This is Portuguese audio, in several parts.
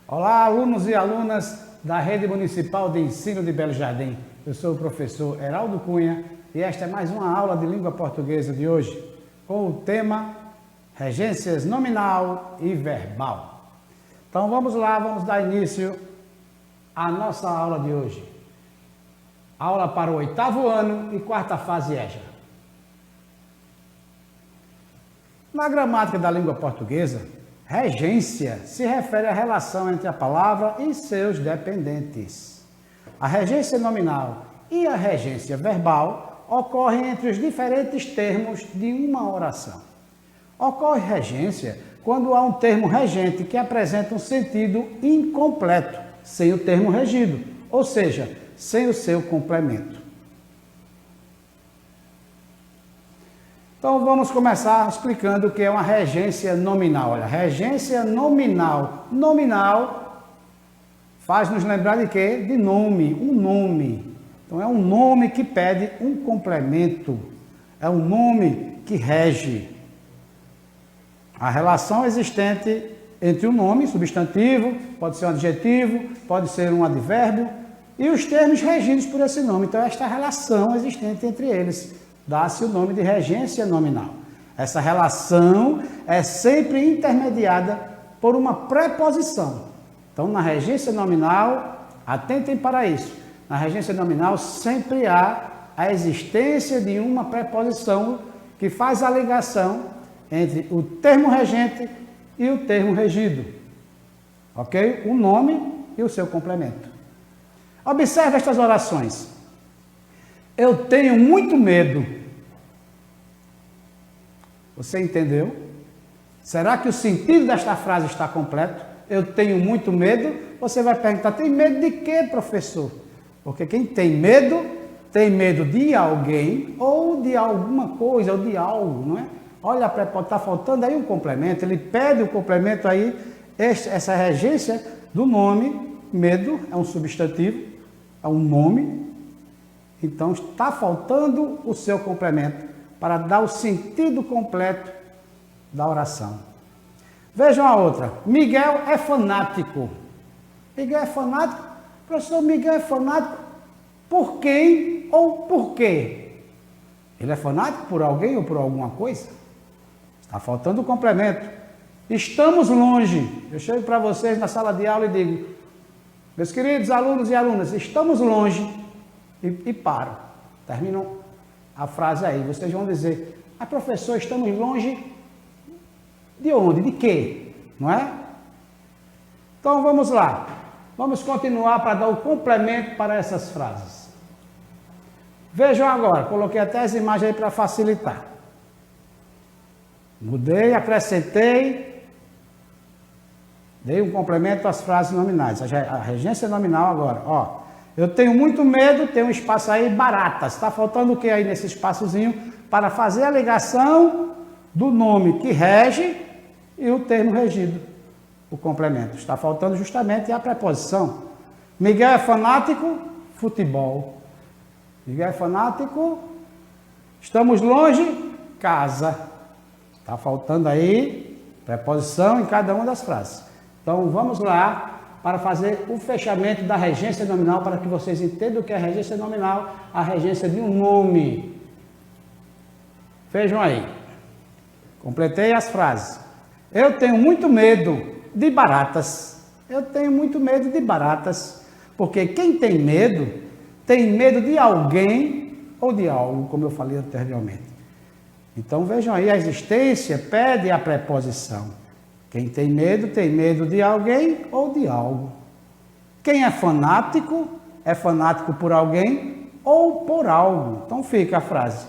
Olá, alunos e alunas da Rede Municipal de Ensino de Belo Jardim. Eu sou o professor Heraldo Cunha e esta é mais uma aula de língua portuguesa de hoje, com o tema Regências nominal e verbal. Então vamos lá, vamos dar início à nossa aula de hoje. Aula para o 8º ano e 4ª fase EJA. Na gramática da língua portuguesa, regência se refere à relação entre a palavra e seus dependentes. A regência nominal e a regência verbal ocorrem entre os diferentes termos de uma oração. Ocorre regência quando há um termo regente que apresenta um sentido incompleto, sem o termo regido, ou seja, sem o seu complemento. Então vamos começar explicando o que é uma regência nominal. Olha, regência nominal. Nominal faz nos lembrar de quê? De nome, um nome. Então é um nome que pede um complemento. É um nome que rege. A relação existente entre o nome, substantivo, pode ser um adjetivo, pode ser um advérbio, e os termos regidos por esse nome. Então esta relação existente entre eles dá-se o nome de regência nominal. Essa relação é sempre intermediada por uma preposição. Então, na regência nominal, atentem para isso. Na regência nominal sempre há a existência de uma preposição que faz a ligação entre o termo regente e o termo regido. Ok? O nome e o seu complemento. Observe estas orações. Eu tenho muito medo. Você entendeu? Será que o sentido desta frase está completo? Eu tenho muito medo. Você vai perguntar, tem medo de quê, professor? Porque quem tem medo de alguém ou de alguma coisa, ou de algo, não é? Olha, está faltando aí um complemento. Ele pede o complemento aí, essa regência do nome. Medo é um substantivo, é um nome. Então, está faltando o seu complemento para dar o sentido completo da oração. Vejam a outra. Miguel é fanático. Miguel é fanático? Professor, Miguel é fanático por quem ou por quê? Ele é fanático por alguém ou por alguma coisa? Está faltando o complemento. Estamos longe. Eu chego para vocês na sala de aula e digo, meus queridos alunos e alunas, estamos longe. E paro. Terminam a frase aí. Vocês vão dizer, mas professor, estamos longe de onde? De quê? Não é? Então vamos lá. Vamos continuar para dar o complemento para essas frases. Vejam agora, coloquei até as imagens aí para facilitar. Mudei, acrescentei, dei um complemento às frases nominais. A regência nominal agora, ó. Eu tenho muito medo, tem um espaço aí, baratas. Está faltando o que aí nesse espaçozinho para fazer a ligação do nome que rege e o termo regido, o complemento. Está faltando justamente a preposição. Miguel é fanático, futebol. Miguel é fanático, estamos longe, casa. Está faltando aí preposição em cada uma das frases. Então vamos lá para fazer o fechamento da regência nominal, para que vocês entendam o que é a regência nominal, a regência de um nome. Vejam aí. Completei as frases. Eu tenho muito medo de baratas. Eu tenho muito medo de baratas. Porque quem tem medo de alguém ou de algo, como eu falei anteriormente. Então vejam aí, a existência pede a preposição. Quem tem medo de alguém ou de algo. Quem é fanático por alguém ou por algo. Então fica a frase.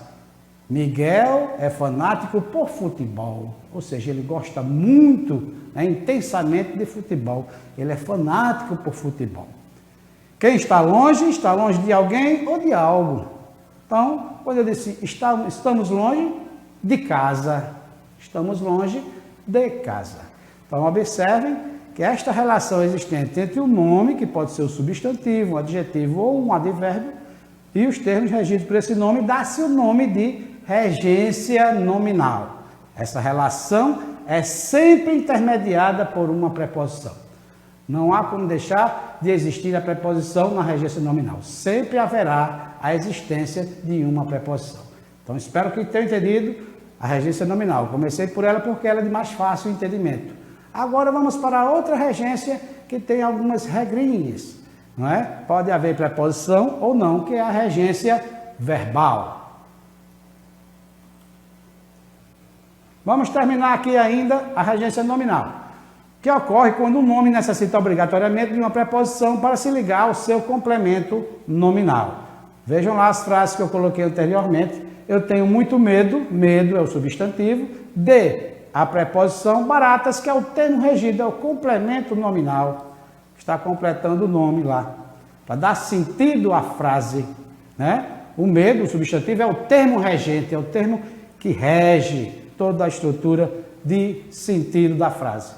Miguel é fanático por futebol. Ou seja, ele gosta muito, intensamente de futebol. Ele é fanático por futebol. Quem está longe de alguém ou de algo. Então, quando eu disse estamos longe de casa. Estamos longe de casa. Então, observem que esta relação existente entre o nome, que pode ser o substantivo, um adjetivo ou um advérbio, e os termos regidos por esse nome, dá-se o nome de regência nominal. Essa relação é sempre intermediada por uma preposição. Não há como deixar de existir a preposição na regência nominal. Sempre haverá a existência de uma preposição. Então, espero que tenham entendido a regência nominal. Comecei por ela porque ela é de mais fácil entendimento. Agora vamos para outra regência que tem algumas regrinhas, não é? Pode haver preposição ou não, que é a regência verbal. Vamos terminar aqui ainda a regência nominal, que ocorre quando o nome necessita obrigatoriamente de uma preposição para se ligar ao seu complemento nominal. Vejam lá as frases que eu coloquei anteriormente. Eu tenho muito medo, medo é o substantivo, de a preposição baratas, que é o termo regido, é o complemento nominal, que está completando o nome lá, para dar sentido à frase, né? O medo, o substantivo, é o termo regente, é o termo que rege toda a estrutura de sentido da frase.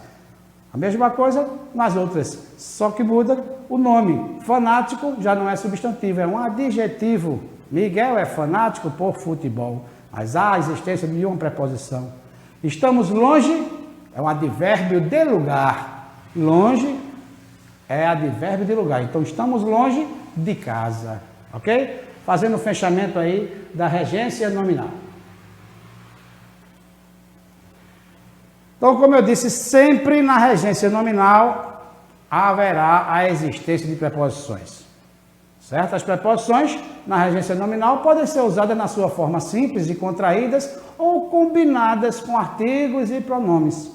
A mesma coisa nas outras, só que muda o nome. Fanático já não é substantivo, é um adjetivo. Miguel é fanático por futebol, mas há a existência de uma preposição. Estamos longe é um advérbio de lugar. Longe é advérbio de lugar. Então, estamos longe de casa, ok? Fazendo o fechamento aí da regência nominal. Então, como eu disse, sempre na regência nominal haverá a existência de preposições. Certo? As preposições na regência nominal podem ser usadas na sua forma simples e contraídas ou combinadas com artigos e pronomes.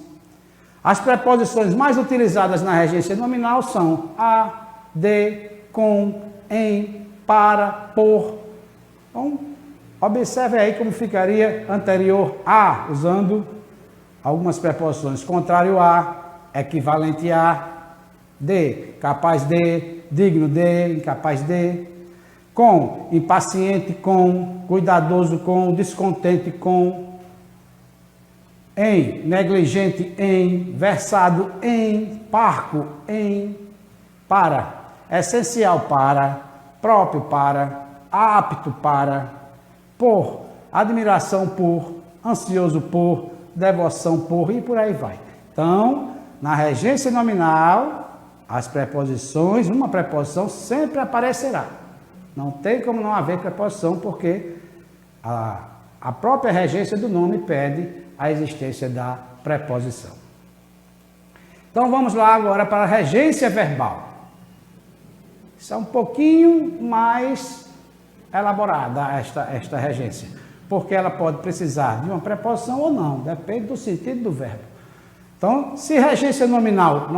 As preposições mais utilizadas na regência nominal são a, de, com, em, para, por. Então, observe aí como ficaria anterior a, usando algumas preposições. Contrário a, equivalente a, de, capaz de, digno de, incapaz de. Com, impaciente com, cuidadoso com, descontente com. Em, negligente em, versado em, parco em. Para, essencial para, próprio para, apto para. Por, admiração por, ansioso por, devoção por e por aí vai. Então, na regência nominal, as preposições, uma preposição sempre aparecerá. Não tem como não haver preposição, porque a própria regência do nome pede a existência da preposição. Então vamos lá agora para a regência verbal. Isso é um pouquinho mais elaborada esta regência, porque ela pode precisar de uma preposição ou não, depende do sentido do verbo. Então, se regência nominal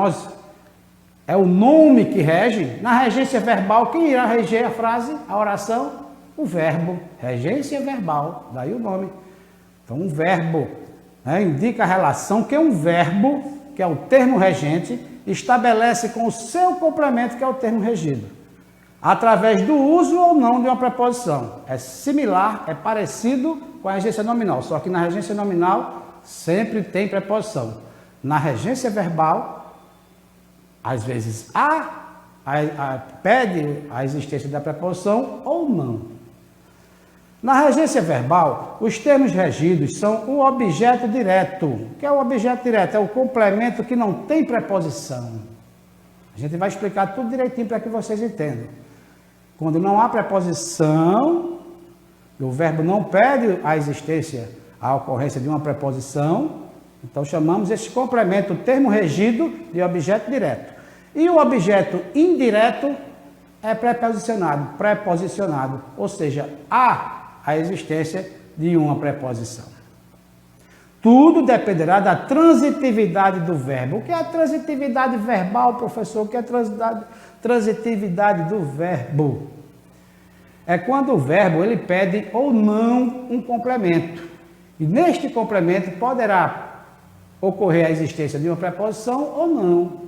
é o nome que rege, na regência verbal, quem irá reger a frase, a oração? O verbo. Regência verbal, daí o nome. Então, um verbo, né, indica a relação que um verbo, que é o termo regente, estabelece com o seu complemento, que é o termo regido, através do uso ou não de uma preposição. É similar, é parecido com a regência nominal, só que na regência nominal sempre tem preposição. Na regência verbal, às vezes pede a existência da preposição ou não. Na regência verbal, os termos regidos são o objeto direto. O que é o objeto direto? É o complemento que não tem preposição. A gente vai explicar tudo direitinho para que vocês entendam. Quando não há preposição, o verbo não pede a existência, a ocorrência de uma preposição, então chamamos esse complemento, o termo regido, de objeto direto. E o objeto indireto é preposicionado, ou seja, há a existência de uma preposição. Tudo dependerá da transitividade do verbo. O que é a transitividade verbal, professor? O que é a transitividade do verbo? É quando o verbo ele pede ou não um complemento. E neste complemento poderá ocorrer a existência de uma preposição ou não.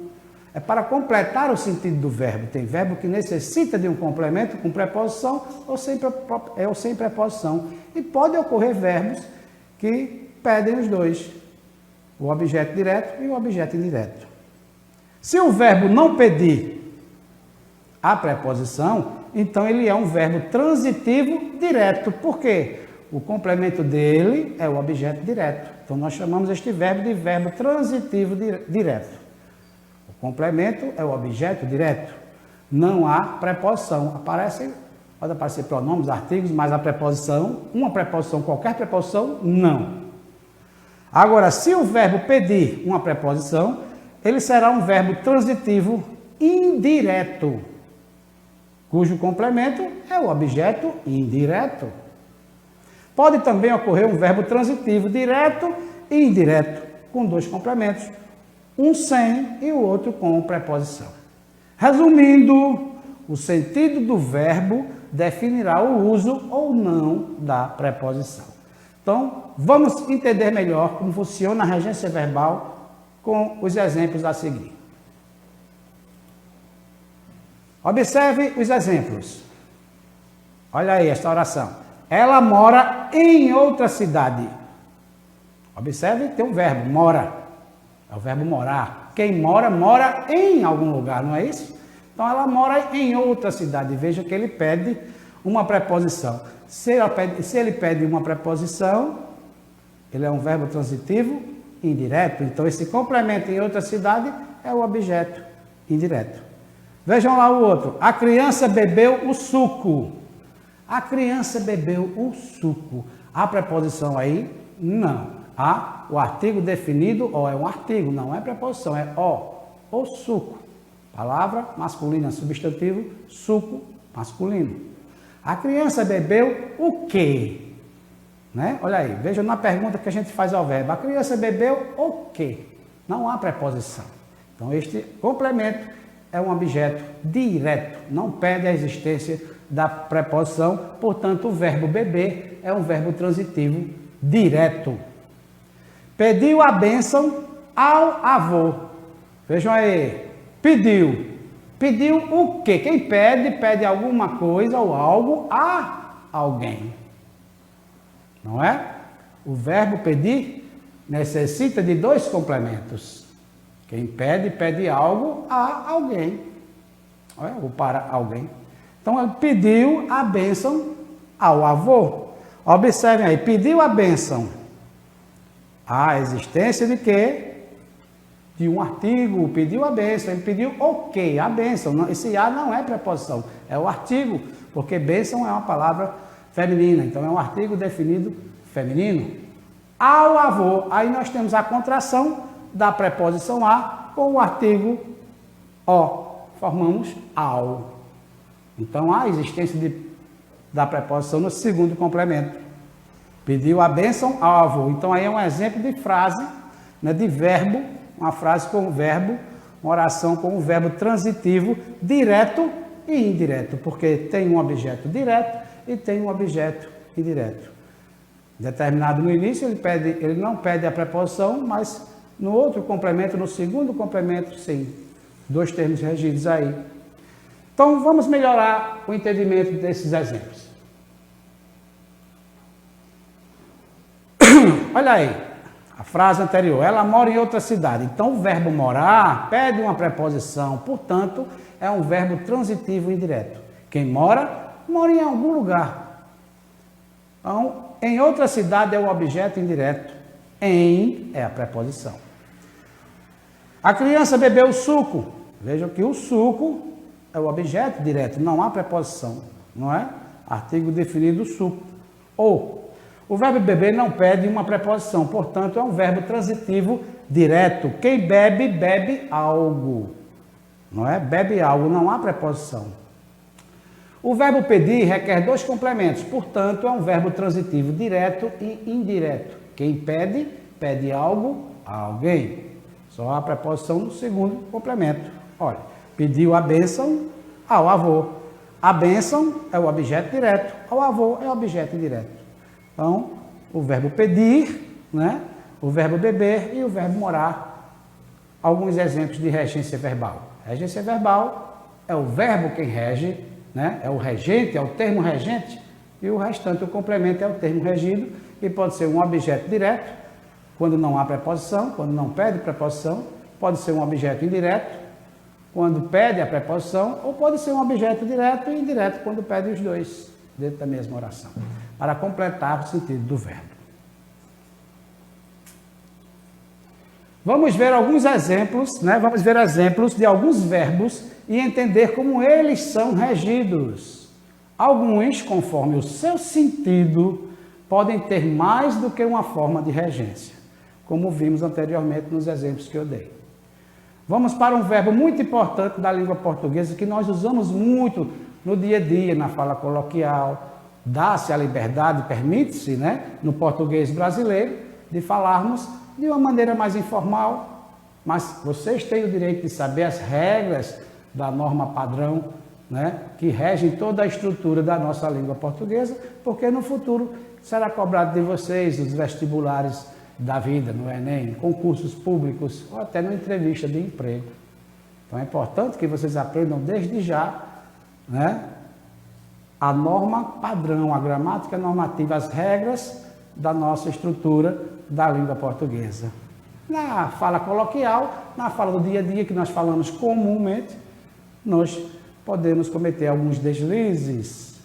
É para completar o sentido do verbo. Tem verbo que necessita de um complemento com preposição ou sem preposição. E pode ocorrer verbos que pedem os dois, o objeto direto e o objeto indireto. Se o verbo não pedir a preposição, então ele é um verbo transitivo direto. Por quê? O complemento dele é o objeto direto. Então nós chamamos este verbo de verbo transitivo direto. O complemento é o objeto direto. Não há preposição. Pode aparecer pronomes, artigos, mas a preposição, uma preposição, qualquer preposição, não. Agora, se o verbo pedir uma preposição, ele será um verbo transitivo indireto, cujo complemento é o objeto indireto. Pode também ocorrer um verbo transitivo direto e indireto, com dois complementos, um sem e o outro com preposição. Resumindo, o sentido do verbo definirá o uso ou não da preposição. Então, vamos entender melhor como funciona a regência verbal com os exemplos a seguir. Observe os exemplos. Olha aí esta oração. Ela mora em outra cidade. Observe, tem um verbo, mora. É o verbo morar. Quem mora, mora em algum lugar, não é isso? Então, ela mora em outra cidade. Veja que ele pede uma preposição. Se ele pede uma preposição, ele é um verbo transitivo indireto. Então, esse complemento em outra cidade é o objeto indireto. Vejam lá o outro. A criança bebeu o suco. A criança bebeu o suco. Há preposição aí? Não. Há o artigo definido, ó, é um artigo, não é preposição, é o suco. Palavra masculina, substantivo, suco masculino. A criança bebeu o quê? Né? Olha aí, veja na pergunta que a gente faz ao verbo. A criança bebeu o quê? Não há preposição. Então, este complemento é um objeto direto, não pede a existência da preposição, portanto, o verbo beber é um verbo transitivo direto. Pediu a bênção ao avô. Vejam aí, pediu. Pediu o quê? Quem pede, pede alguma coisa ou algo a alguém. Não é? O verbo pedir necessita de dois complementos. Quem pede, pede algo a alguém. Ou para alguém. Então, ele pediu a bênção ao avô. Observem aí, pediu a bênção. A existência de quê? De um artigo, pediu a bênção. Ele pediu o quê? A bênção. Esse a não é preposição, é o artigo, porque bênção é uma palavra feminina, então é um artigo definido feminino. Ao avô, aí nós temos a contração da preposição a com o artigo o, formamos ao. Então, há a existência da preposição no segundo complemento. Pediu a bênção ao avô. Então, aí é um exemplo de frase, né, de verbo, uma frase com o verbo, uma oração com o verbo transitivo, direto e indireto, porque tem um objeto direto e tem um objeto indireto. Determinado no início, ele não pede a preposição, mas no outro complemento, no segundo complemento, sim. Dois termos regidos aí. Então, vamos melhorar o entendimento desses exemplos. Olha aí, a frase anterior. Ela mora em outra cidade. Então, o verbo morar pede uma preposição. Portanto, é um verbo transitivo indireto. Quem mora, mora em algum lugar. Então, em outra cidade é o objeto indireto. Em é a preposição. A criança bebeu o suco. Vejam que o suco é o objeto direto, não há preposição, não é? Artigo definido suco. Ou, o verbo beber não pede uma preposição, portanto, é um verbo transitivo direto. Quem bebe, bebe algo, não é? Bebe algo, não há preposição. O verbo pedir requer dois complementos, portanto, é um verbo transitivo direto e indireto. Quem pede, pede algo a alguém. Só a preposição no segundo complemento. Olha, pediu a bênção ao avô. A bênção é o objeto direto, ao avô é o objeto indireto. Então, o verbo pedir, né? O verbo beber e o verbo morar. Alguns exemplos de regência verbal. Regência verbal é o verbo quem rege, né? É o regente, é o termo regente, e o restante, o complemento, é o termo regido, e pode ser um objeto direto, quando não há preposição, quando não pede preposição, pode ser um objeto indireto, quando pede a preposição, ou pode ser um objeto direto e indireto, quando pede os dois, dentro da mesma oração, para completar o sentido do verbo. Vamos ver alguns exemplos, né? Vamos ver exemplos de alguns verbos e entender como eles são regidos. Alguns, conforme o seu sentido, podem ter mais do que uma forma de regência, como vimos anteriormente nos exemplos que eu dei. Vamos para um verbo muito importante da língua portuguesa que nós usamos muito no dia a dia, na fala coloquial. Dá-se a liberdade, permite-se, né, no português brasileiro, de falarmos de uma maneira mais informal, mas vocês têm o direito de saber as regras da norma padrão, né, que regem toda a estrutura da nossa língua portuguesa, porque no futuro será cobrado de vocês os vestibulares da vida, no Enem, concursos públicos ou até na entrevista de emprego. Então é importante que vocês aprendam desde já, né, a norma padrão, a gramática normativa, as regras da nossa estrutura da língua portuguesa. Na fala coloquial, na fala do dia a dia que nós falamos comumente, nós podemos cometer alguns deslizes.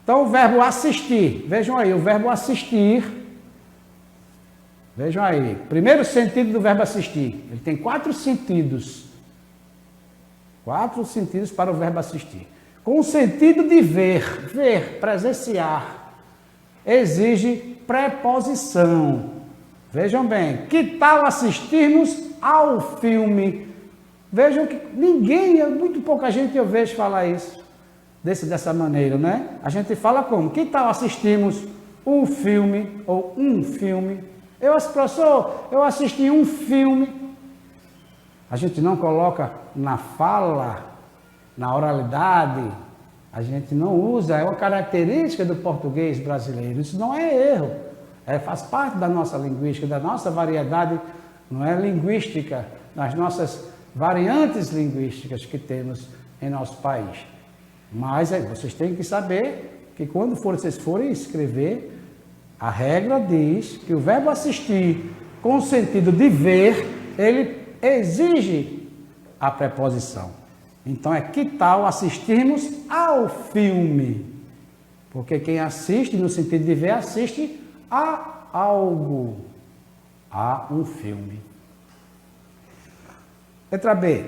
Então o verbo assistir, vejam aí, o verbo assistir, vejam aí, primeiro sentido do verbo assistir, ele tem 4 sentidos. 4 sentidos para o verbo assistir. Com o sentido de ver, presenciar, exige preposição. Vejam bem, que tal assistirmos ao filme? Vejam que muito pouca gente eu vejo falar isso, dessa maneira, né? A gente fala como? Que tal assistirmos um filme ou um filme? Professor, eu assisti um filme. A gente não coloca na fala, na oralidade, a gente não usa, é uma característica do português brasileiro. Isso não é erro, faz parte da nossa linguística, da nossa variedade, não é, linguística, das nossas variantes linguísticas que temos em nosso país. Mas vocês têm que saber que quando vocês forem escrever, a regra diz que o verbo assistir, com o sentido de ver, ele exige a preposição. Então que tal assistirmos ao filme? Porque quem assiste, no sentido de ver, assiste a algo, a um filme. Letra B.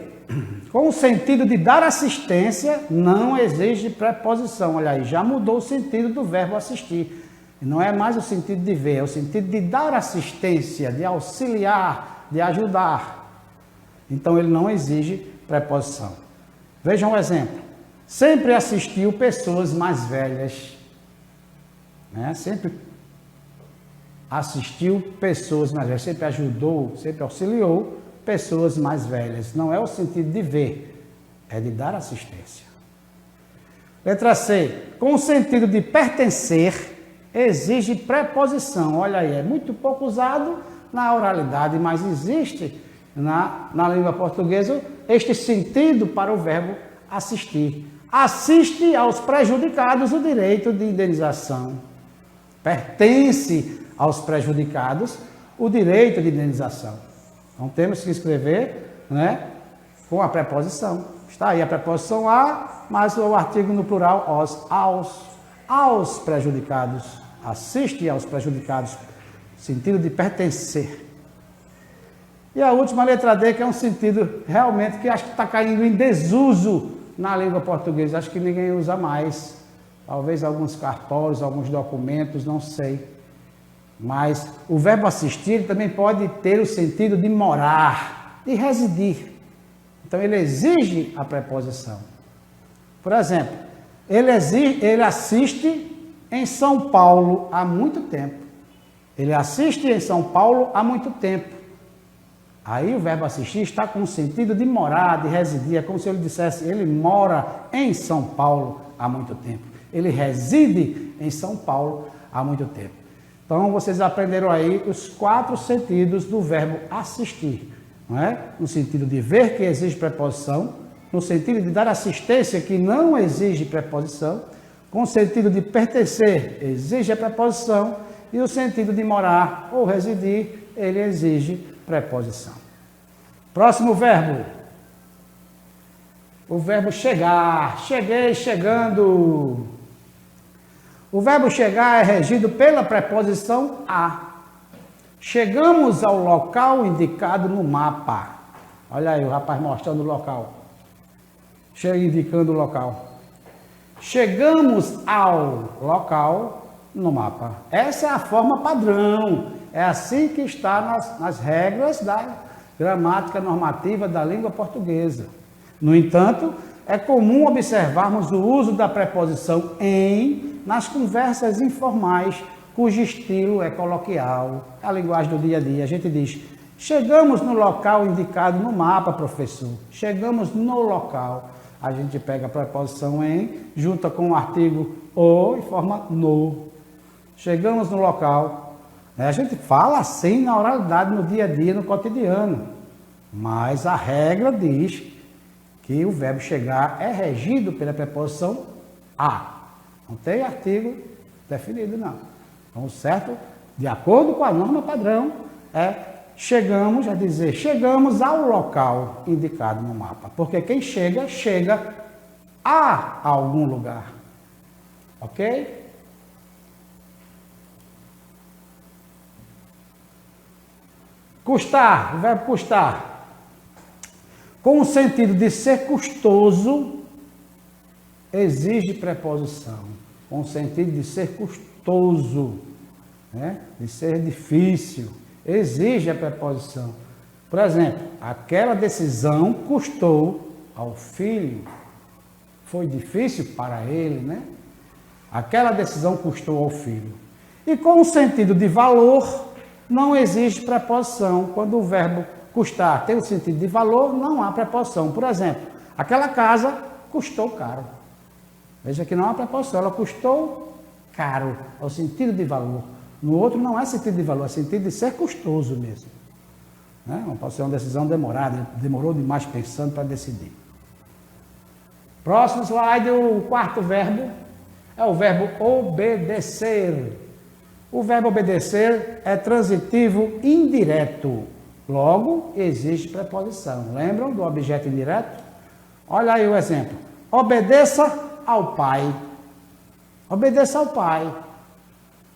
Com o sentido de dar assistência, não exige preposição. Olha aí, já mudou o sentido do verbo assistir. Não é mais o sentido de ver, é o sentido de dar assistência, de auxiliar, de ajudar. Então ele não exige preposição. Vejam um exemplo. Sempre assistiu pessoas mais velhas. Né? Sempre assistiu pessoas mais velhas. Sempre ajudou, sempre auxiliou pessoas mais velhas. Não é o sentido de ver, é de dar assistência. Letra C. Com o sentido de pertencer, exige preposição. Olha aí, é muito pouco usado na oralidade, mas existe na língua portuguesa este sentido para o verbo assistir. Assiste aos prejudicados o direito de indenização. Pertence aos prejudicados o direito de indenização. Então temos que escrever, né, com a preposição. Está aí a preposição a, mas o artigo no plural aos prejudicados. Assiste aos prejudicados, sentido de pertencer. E a última, letra D, que é um sentido realmente que acho que está caindo em desuso na língua portuguesa. Acho que ninguém usa mais. Talvez alguns cartórios, alguns documentos, não sei. Mas o verbo assistir também pode ter o sentido de morar, de residir. Então ele exige a preposição. Por exemplo, ele assiste em São Paulo há muito tempo. Ele assiste em São Paulo há muito tempo. Aí o verbo assistir está com o sentido de morar, de residir. É como se ele dissesse, ele mora em São Paulo há muito tempo. Ele reside em São Paulo há muito tempo. Então vocês aprenderam aí os 4 sentidos do verbo assistir. Não é? No sentido de ver, que exige preposição. No sentido de dar assistência, que não exige preposição. Com o sentido de pertencer, exige a preposição. E o sentido de morar ou residir, ele exige preposição. Próximo verbo. O verbo chegar. Cheguei, chegando. O verbo chegar é regido pela preposição a. Chegamos ao local indicado no mapa. Olha aí o rapaz mostrando o local. Chega indicando o local. Chegamos ao local no mapa. Essa é a forma padrão. É assim que está nas regras da gramática normativa da língua portuguesa. No entanto, é comum observarmos o uso da preposição em nas conversas informais, cujo estilo é coloquial, a linguagem do dia a dia. A gente diz, chegamos no local indicado no mapa, professor. Chegamos no local. A gente pega a preposição em, junta com o artigo o e forma no. Chegamos no local. A gente fala assim na oralidade, no dia a dia, no cotidiano. Mas a regra diz que o verbo chegar é regido pela preposição a. Não tem artigo definido, não. Então, certo, de acordo com a norma padrão, chegamos, é dizer, chegamos ao local indicado no mapa. Porque quem chega, chega a algum lugar. Ok? Custar, o verbo custar. Com o sentido de ser custoso, exige preposição. Com o sentido de ser custoso, né? De ser difícil, exige a preposição. Por exemplo, aquela decisão custou ao filho. Foi difícil para ele, né? Aquela decisão custou ao filho. E com o sentido de valor, não existe preposição. Quando o verbo custar tem o sentido de valor, não há preposição. Por exemplo, aquela casa custou caro. Veja que não há preposição, ela custou caro, é o sentido de valor. No outro não é sentido de valor, é sentido de ser custoso mesmo. Né? Não pode ser uma decisão demorada, demorou demais pensando para decidir. Próximo slide, o quarto verbo é o verbo obedecer. O verbo obedecer é transitivo indireto. Logo, existe preposição. Lembram do objeto indireto? Olha aí o exemplo. Obedeça ao pai. Obedeça ao pai.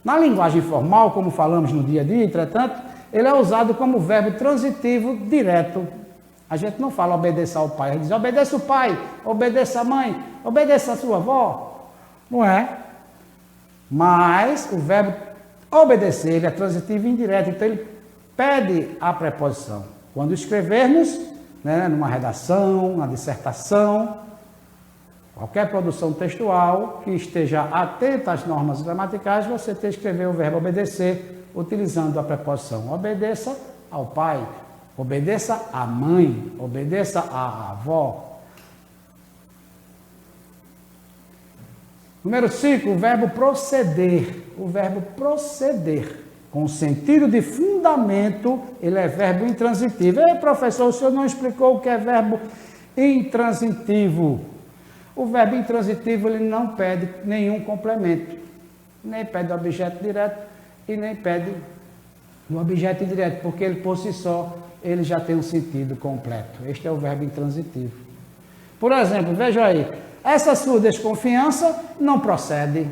Na linguagem formal, como falamos no dia a dia, entretanto, ele é usado como verbo transitivo direto. A gente não fala obedeça ao pai, a gente diz obedeça o pai, obedeça a mãe, obedeça a sua avó. Não é? Mas o verbo obedecer, ele é transitivo indireto, então ele pede a preposição. Quando escrevermos, né, numa redação, na dissertação, qualquer produção textual que esteja atenta às normas gramaticais, você tem que escrever o verbo obedecer utilizando a preposição. Obedeça ao pai, obedeça à mãe, obedeça à avó. Número 5, o verbo proceder. O verbo proceder, com sentido de fundamento, ele é verbo intransitivo. Ei, professor, o senhor não explicou o que é verbo intransitivo. O verbo intransitivo, ele não pede nenhum complemento. Nem pede objeto direto e nem pede o objeto indireto, porque ele, por si só, ele já tem um sentido completo. Este é o verbo intransitivo. Por exemplo, veja aí, essa sua desconfiança não procede.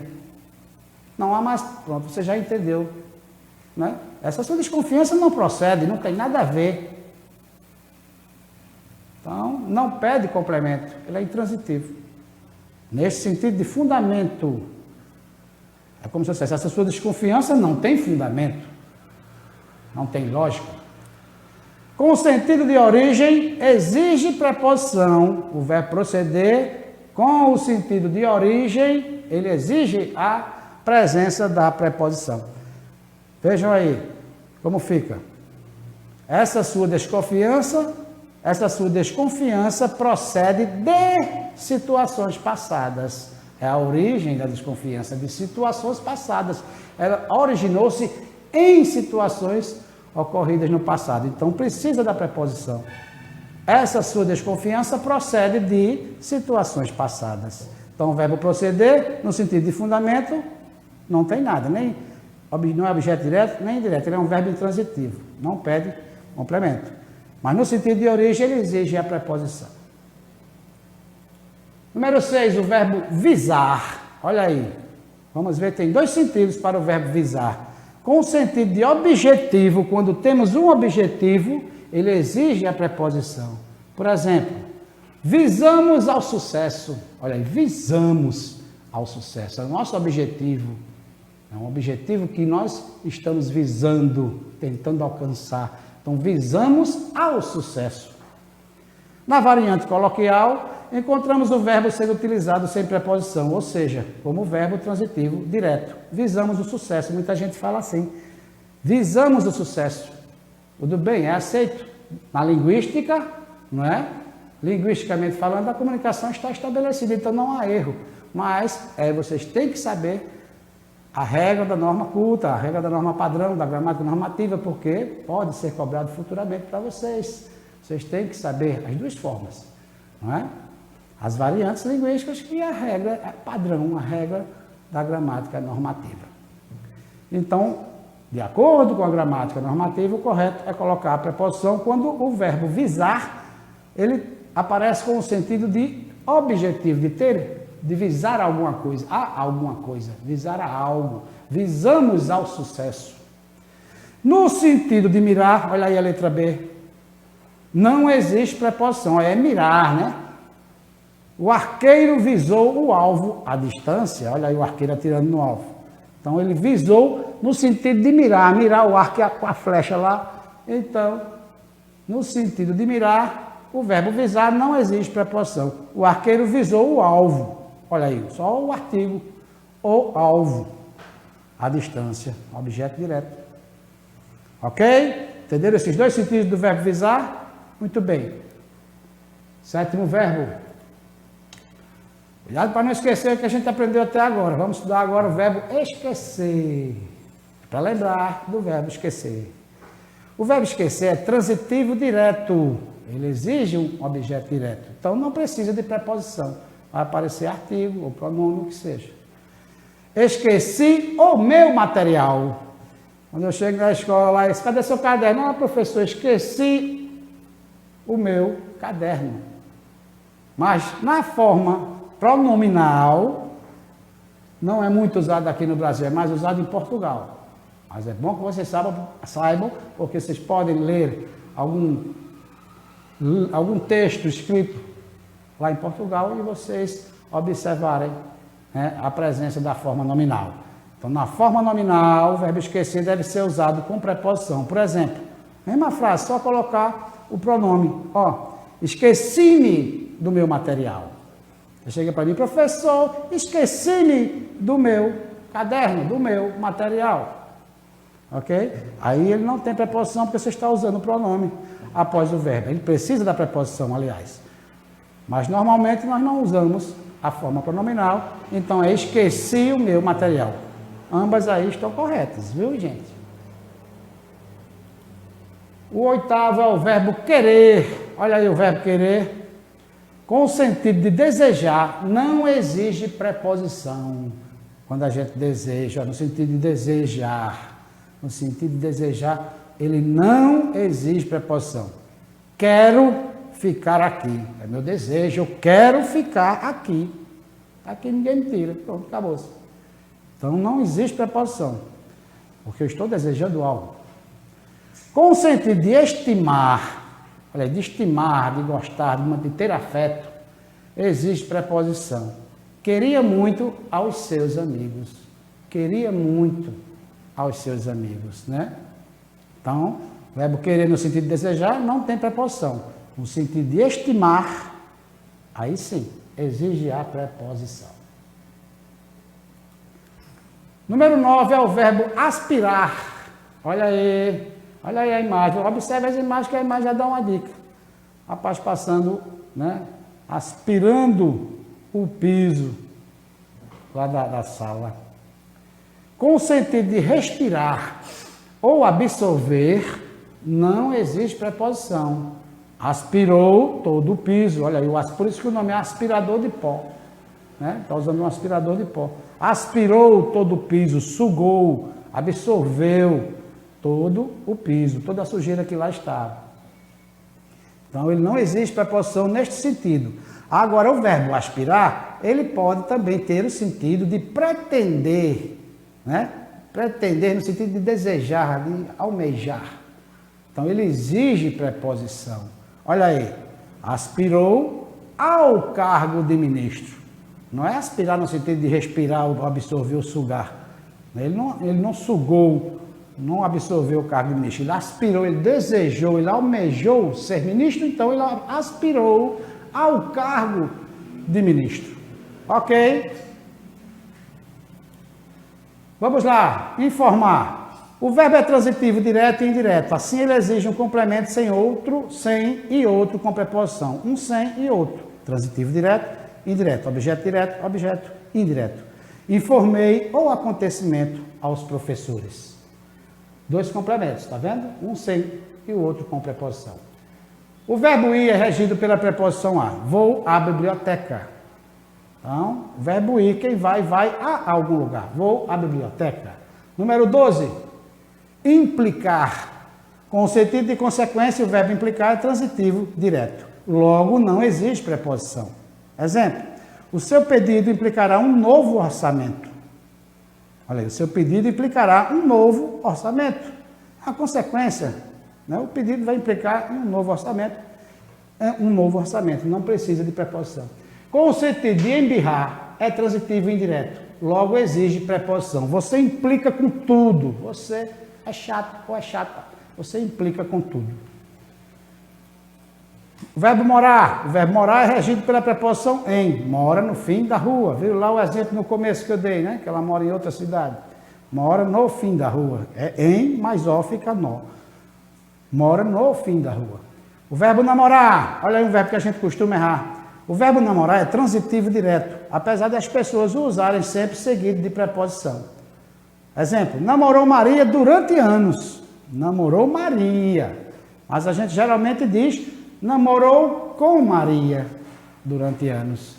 Não há mais, pronto, você já entendeu. Né? Essa sua desconfiança não procede, não tem nada a ver. Então, não pede complemento, ele é intransitivo. Nesse sentido de fundamento, é como se eu dissesse, essa sua desconfiança não tem fundamento, não tem lógica. Com o sentido de origem, exige preposição. O verbo proceder, com o sentido de origem, ele exige a presença da preposição. Vejam aí como fica. Essa sua desconfiança procede de situações passadas. É a origem da desconfiança de situações passadas. Ela originou-se em situações ocorridas no passado. Então, precisa da preposição. Essa sua desconfiança procede de situações passadas. Então, o verbo proceder, no sentido de fundamento, não tem nada, não é objeto direto, nem indireto. Ele é um verbo intransitivo, não pede complemento. Mas no sentido de origem, ele exige a preposição. Número 6, o verbo visar. Olha aí. Vamos ver, tem dois sentidos para o verbo visar. Com o sentido de objetivo, quando temos um objetivo, ele exige a preposição. Por exemplo, visamos ao sucesso. Olha aí, visamos ao sucesso. É o nosso objetivo. É um objetivo que nós estamos visando, tentando alcançar. Então, visamos ao sucesso. Na variante coloquial, encontramos o verbo sendo utilizado sem preposição, ou seja, como verbo transitivo direto. Visamos o sucesso. Muita gente fala assim. Visamos o sucesso. Tudo bem, é aceito. Na linguística, não é? Linguisticamente falando, a comunicação está estabelecida, então não há erro. Mas vocês têm que saber a regra da norma culta, a regra da norma padrão, da gramática normativa, porque pode ser cobrado futuramente para vocês. Vocês têm que saber as duas formas, não é? As variantes linguísticas e a regra padrão, a regra da gramática normativa. Então, de acordo com a gramática normativa, o correto é colocar a preposição quando o verbo visar, ele aparece com o sentido de objetivo, de visar alguma coisa, a alguma coisa, visar a algo, visamos ao sucesso. No sentido de mirar, olha aí a letra B, não existe preposição, é mirar, né? O arqueiro visou o alvo à distância, olha aí o arqueiro atirando no alvo. Então ele visou no sentido de mirar o arco com a flecha lá. Então, no sentido de mirar, o verbo visar não existe preposição. O arqueiro visou o alvo. Olha aí, só o artigo, o alvo, à distância, objeto direto. Ok? Entenderam esses dois sentidos do verbo visar? Muito bem. Sétimo verbo. Cuidado para não esquecer o que a gente aprendeu até agora. Vamos estudar agora o verbo esquecer. Para lembrar do verbo esquecer. O verbo esquecer é transitivo direto. Ele exige um objeto direto. Então não precisa de preposição. Vai aparecer artigo ou pronome, o que seja. Esqueci o meu material. Quando eu chego na escola lá, cadê seu caderno? Não, professor, esqueci o meu caderno. Mas na forma pronominal, não é muito usado aqui no Brasil, é mais usado em Portugal. Mas é bom que vocês saibam, porque vocês podem ler algum texto escrito lá em Portugal e vocês observarem, né, a presença da forma nominal. Então, na forma nominal, o verbo esquecer deve ser usado com preposição. Por exemplo, mesma frase, só colocar o pronome. Ó, esqueci-me do meu material. Você chega para mim, professor, esqueci-me do meu caderno, do meu material. Ok? Aí ele não tem preposição porque você está usando o pronome após o verbo. Ele precisa da preposição, aliás. Mas normalmente nós não usamos a forma pronominal, então é esqueci o meu material. Ambas aí estão corretas, viu, gente? O oitavo é o verbo querer. Olha aí o verbo querer. Com o sentido de desejar, não exige preposição. Quando a gente deseja, no sentido de desejar. No sentido de desejar, ele não exige preposição. Quero ficar aqui. É meu desejo, eu quero ficar aqui. Aqui ninguém me tira. Pronto, acabou-se. Então não existe preposição. Porque eu estou desejando algo. Com o sentido de estimar, olha, de estimar, de gostar, de ter afeto, existe preposição. Queria muito aos seus amigos. Queria muito aos seus amigos, né? Então, o verbo querer no sentido de desejar não tem preposição. No sentido de estimar, aí sim, exige a preposição. Número 9 é o verbo aspirar. Olha aí a imagem. Observe as imagens, que a imagem já dá uma dica. O rapaz passando, né, aspirando o piso lá da sala. Com o sentido de respirar ou absorver, não existe preposição. Aspirou todo o piso. Olha aí, por isso que o nome é aspirador de pó. Está usando um aspirador de pó. Aspirou todo o piso, sugou, absorveu todo o piso, toda a sujeira que lá estava. Então, ele não existe preposição neste sentido. Agora, o verbo aspirar, ele pode também ter o sentido de pretender, né? Pretender no sentido de desejar, de almejar. Então, ele exige preposição. Olha aí, aspirou ao cargo de ministro. Não é aspirar no sentido de respirar, absorver ou sugar. Ele não sugou, não absorveu o cargo de ministro. Ele aspirou, ele desejou, ele almejou ser ministro, então ele aspirou ao cargo de ministro. Ok? Vamos lá, informar. O verbo é transitivo direto e indireto. Assim, ele exige um complemento sem e outro com preposição. Um sem e outro. Transitivo direto, indireto. Objeto indireto. Informei o acontecimento aos professores. Dois complementos, está vendo? Um sem e o outro com preposição. O verbo ir é regido pela preposição a. Vou à biblioteca. Então, o verbo ir, quem vai a algum lugar. Vou à biblioteca. Número 12. Implicar. Com o sentido de consequência, o verbo implicar é transitivo direto. Logo, não existe preposição. Exemplo. O seu pedido implicará um novo orçamento. Olha aí, o seu pedido implicará um novo orçamento. A consequência, né, o pedido vai implicar em um novo orçamento. É um novo orçamento, não precisa de preposição. Com o sentido de embirrar, é transitivo indireto. Logo, exige preposição. Você implica com tudo. Você é chato ou é chata. Você implica com tudo. O verbo morar. O verbo morar é regido pela preposição em. Mora no fim da rua. Viu lá o exemplo no começo que eu dei, né? Que ela mora em outra cidade. Mora no fim da rua. É em, mais ó fica nó. Mora no fim da rua. O verbo namorar. Olha aí um verbo que a gente costuma errar. O verbo namorar é transitivo direto, apesar das pessoas o usarem sempre seguido de preposição. Exemplo, namorou Maria durante anos. Namorou Maria. Mas a gente geralmente diz, namorou com Maria durante anos.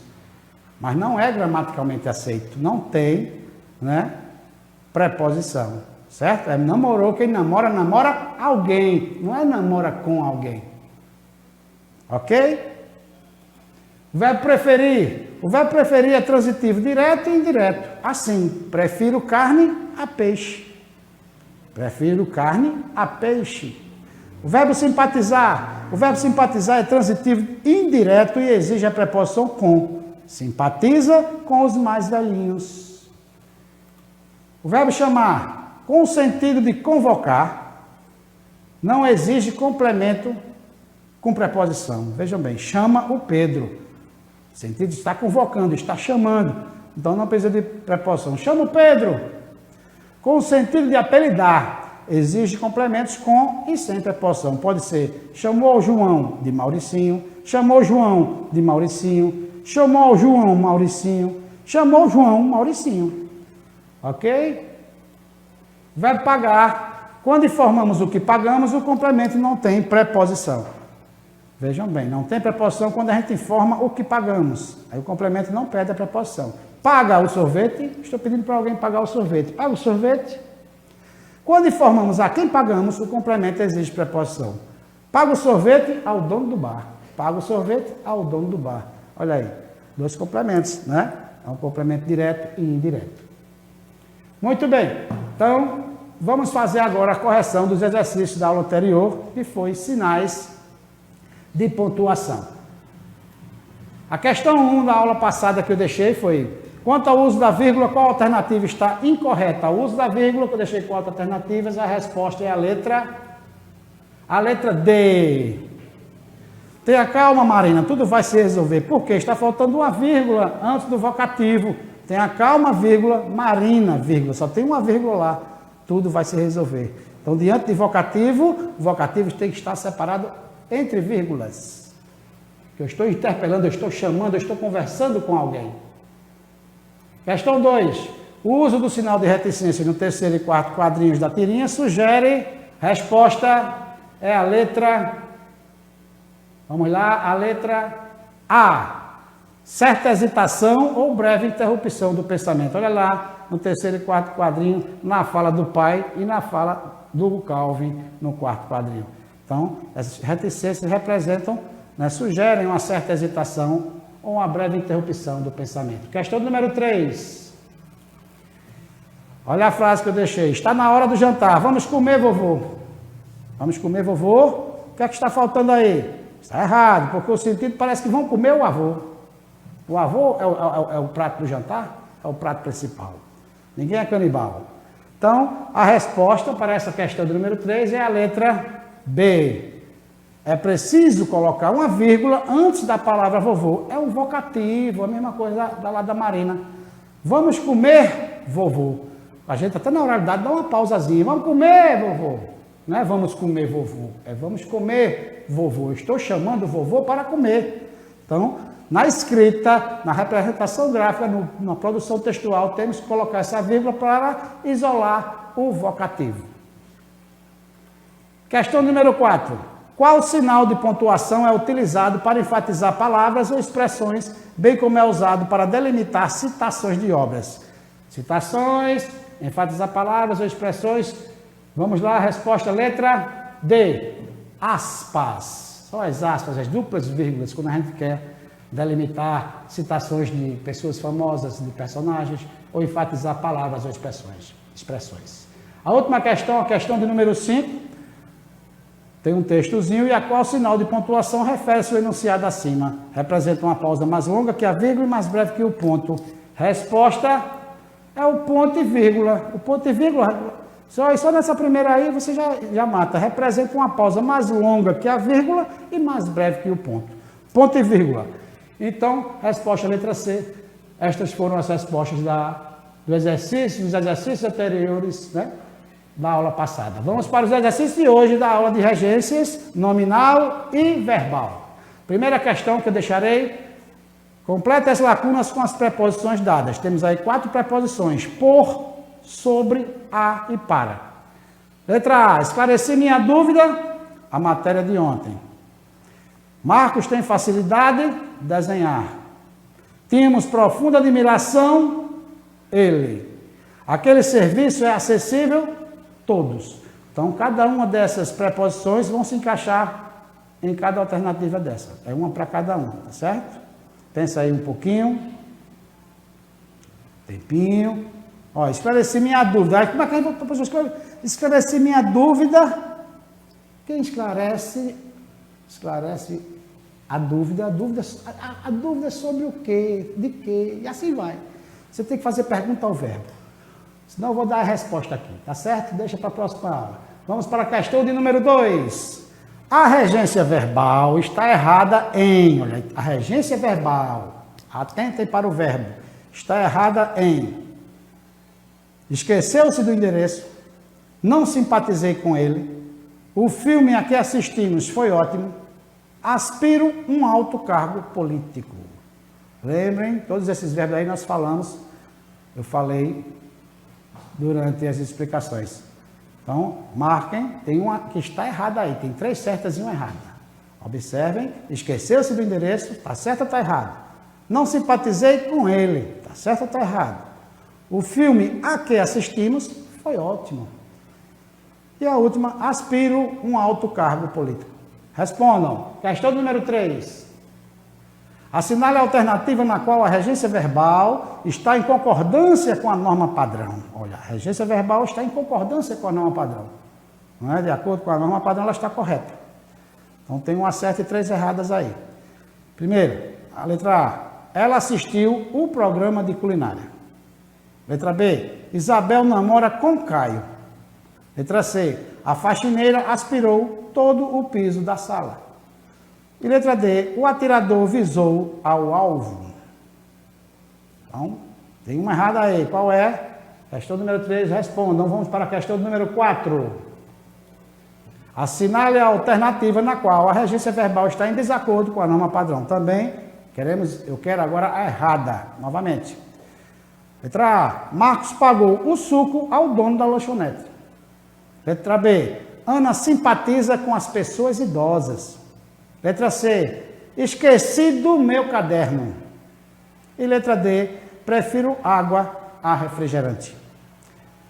Mas não é gramaticalmente aceito. Não tem, né, preposição. Certo? É namorou, quem namora, namora alguém. Não é namora com alguém. Ok? O verbo preferir. O verbo preferir é transitivo direto e indireto. Assim, prefiro carne a peixe. Prefiro carne a peixe. O verbo simpatizar. O verbo simpatizar é transitivo indireto e exige a preposição com. Simpatiza com os mais velhinhos. O verbo chamar. Com o sentido de convocar, não exige complemento com preposição. Vejam bem, chama o Pedro. Sentido de estar convocando, está chamando. Então não precisa de preposição. Chama o Pedro. Com o sentido de apelidar, exige complementos com e sem preposição. Pode ser, chamou o João de Mauricinho, chamou João de Mauricinho, chamou o João Mauricinho, chamou João Mauricinho. Ok? Verbo pagar. Quando informamos o que pagamos, o complemento não tem preposição. Vejam bem, não tem preposição quando a gente informa o que pagamos. Aí o complemento não pede a preposição. Paga o sorvete, estou pedindo para alguém pagar o sorvete. Paga o sorvete. Quando informamos a quem pagamos, o complemento exige preposição. Paga o sorvete ao dono do bar. Paga o sorvete ao dono do bar. Olha aí, dois complementos, né? É um complemento direto e indireto. Muito bem, então vamos fazer agora a correção dos exercícios da aula anterior, que foi sinais de pontuação. A questão 1 da aula passada que eu deixei foi: quanto ao uso da vírgula, qual alternativa está incorreta? O uso da vírgula, que eu deixei 4 alternativas, a resposta é a letra D. Tenha calma, Marina, tudo vai se resolver. Por quê? Está faltando uma vírgula antes do vocativo. Tenha calma, vírgula, Marina, vírgula. Só tem uma vírgula lá. Tudo vai se resolver. Então, diante de vocativo, o vocativo tem que estar separado entre vírgulas. Eu estou interpelando, eu estou chamando, eu estou conversando com alguém. Questão 2. O uso do sinal de reticência no terceiro e quarto quadrinhos da tirinha sugere, resposta é a letra, vamos lá, a letra A. Certa hesitação ou breve interrupção do pensamento. Olha lá, no terceiro e quarto quadrinho, na fala do pai e na fala do Calvin no quarto quadrinho. Então, essas reticências representam, né, sugerem uma certa hesitação ou uma breve interrupção do pensamento. Questão número 3. Olha a frase que eu deixei. Está na hora do jantar. Vamos comer, vovô. Vamos comer, vovô. O que é que está faltando aí? Está errado, porque o sentido parece que vão comer o avô. O avô é o prato do jantar? É o prato principal. Ninguém é canibal. Então, a resposta para essa questão do número 3 é a letra B. É preciso colocar uma vírgula antes da palavra vovô. É um vocativo, a mesma coisa lá da Marina. Vamos comer, vovô. A gente até na oralidade dá uma pausazinha. Vamos comer, vovô. Não é vamos comer, vovô. É vamos comer, vovô. Estou chamando o vovô para comer. Então, na escrita, na representação gráfica, na produção textual, temos que colocar essa vírgula para isolar o vocativo. Questão número 4. Qual sinal de pontuação é utilizado para enfatizar palavras ou expressões, bem como é usado para delimitar citações de obras? Citações, enfatizar palavras ou expressões. Vamos lá, a resposta, letra D. Aspas. São as aspas, as duplas vírgulas, quando a gente quer delimitar citações de pessoas famosas, de personagens, ou enfatizar palavras ou expressões. A última questão, a questão de número 5, tem um textozinho e a qual sinal de pontuação refere-se ao enunciado acima. Representa uma pausa mais longa que a vírgula e mais breve que o ponto. Resposta é o ponto e vírgula. O ponto e vírgula, só nessa primeira aí você já mata. Representa uma pausa mais longa que a vírgula e mais breve que o ponto. Ponto e vírgula. Então, resposta letra C. Estas foram as respostas dos exercícios anteriores, né, da aula passada. Vamos para os exercícios de hoje da aula de regências nominal e verbal. Primeira questão que eu deixarei. Completa as lacunas com as preposições dadas. Temos aí 4 preposições. Por, sobre, a e para. Letra A. Esclareci minha dúvida, a matéria de ontem. Marcos tem facilidade de desenhar. Tínhamos profunda admiração, ele. Aquele serviço é acessível, todos. Então, cada uma dessas preposições vão se encaixar em cada alternativa dessa. É uma para cada um, tá certo? Pensa aí um pouquinho. Tempinho. Ó, esclareci minha dúvida. Aí, como é que a pessoa escreve? Esclareci minha dúvida. Quem esclarece a dúvida sobre o quê, de quê, e assim vai. Você tem que fazer pergunta ao verbo. Senão eu vou dar a resposta aqui, tá certo? Deixa para a próxima aula. Vamos para a questão de número 2. A regência verbal está errada em... Olha, a regência verbal, atentem para o verbo, está errada em... Esqueceu-se do endereço, não simpatizei com ele, o filme a que assistimos foi ótimo, aspiro um alto cargo político. Lembrem, todos esses verbos aí nós falamos, eu falei durante as explicações. Então, marquem, tem uma que está errada aí, tem 3 certas e uma errada. Observem, esqueceu-se do endereço, está certo ou está errado? Não simpatizei com ele, está certo ou está errado? O filme a que assistimos foi ótimo. E a última, aspiro um alto cargo político. Respondam. Questão número 3. Assinale a alternativa na qual a regência verbal está em concordância com a norma padrão. Olha, a regência verbal está em concordância com a norma padrão. Não é? De acordo com a norma padrão, ela está correta. Então, tem uma certa e 3 erradas aí. Primeiro, a letra A. Ela assistiu o programa de culinária. Letra B. Isabel namora com Caio. Letra C. A faxineira aspirou todo o piso da sala. E letra D. O atirador visou ao alvo. Então, tem uma errada aí. Qual é? Questão número 3, respondam. Vamos para a questão número 4. Assinale a alternativa na qual a regência verbal está em desacordo com a norma padrão. Também eu quero agora a errada, novamente. Letra A. Marcos pagou o suco ao dono da lanchonete. Letra B. Ana simpatiza com as pessoas idosas. Letra C. Esqueci do meu caderno. E letra D. Prefiro água a refrigerante.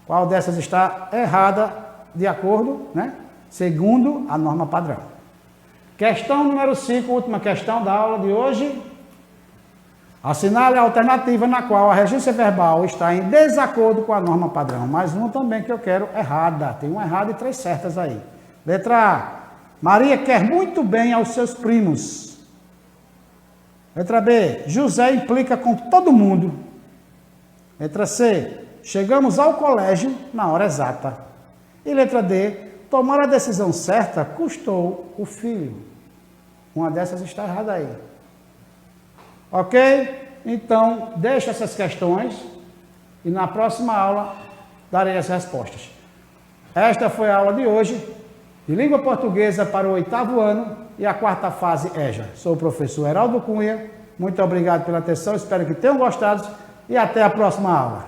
Qual dessas está errada de acordo, né? Segundo a norma padrão. Questão número 5, última questão da aula de hoje. Assinale a alternativa na qual a regência verbal está em desacordo com a norma padrão. Mais uma também que eu quero errada. Tem uma errada e 3 certas aí. Letra A. Maria quer muito bem aos seus primos. Letra B. José implica com todo mundo. Letra C. Chegamos ao colégio na hora exata. E letra D. Tomar a decisão certa custou o filho. Uma dessas está errada aí. Ok? Então, deixa essas questões e na próxima aula darei as respostas. Esta foi a aula de hoje de língua portuguesa para o 8º ano e a 4ª fase EJA. Sou o professor Heraldo Cunha. Muito obrigado pela atenção, espero que tenham gostado e até a próxima aula.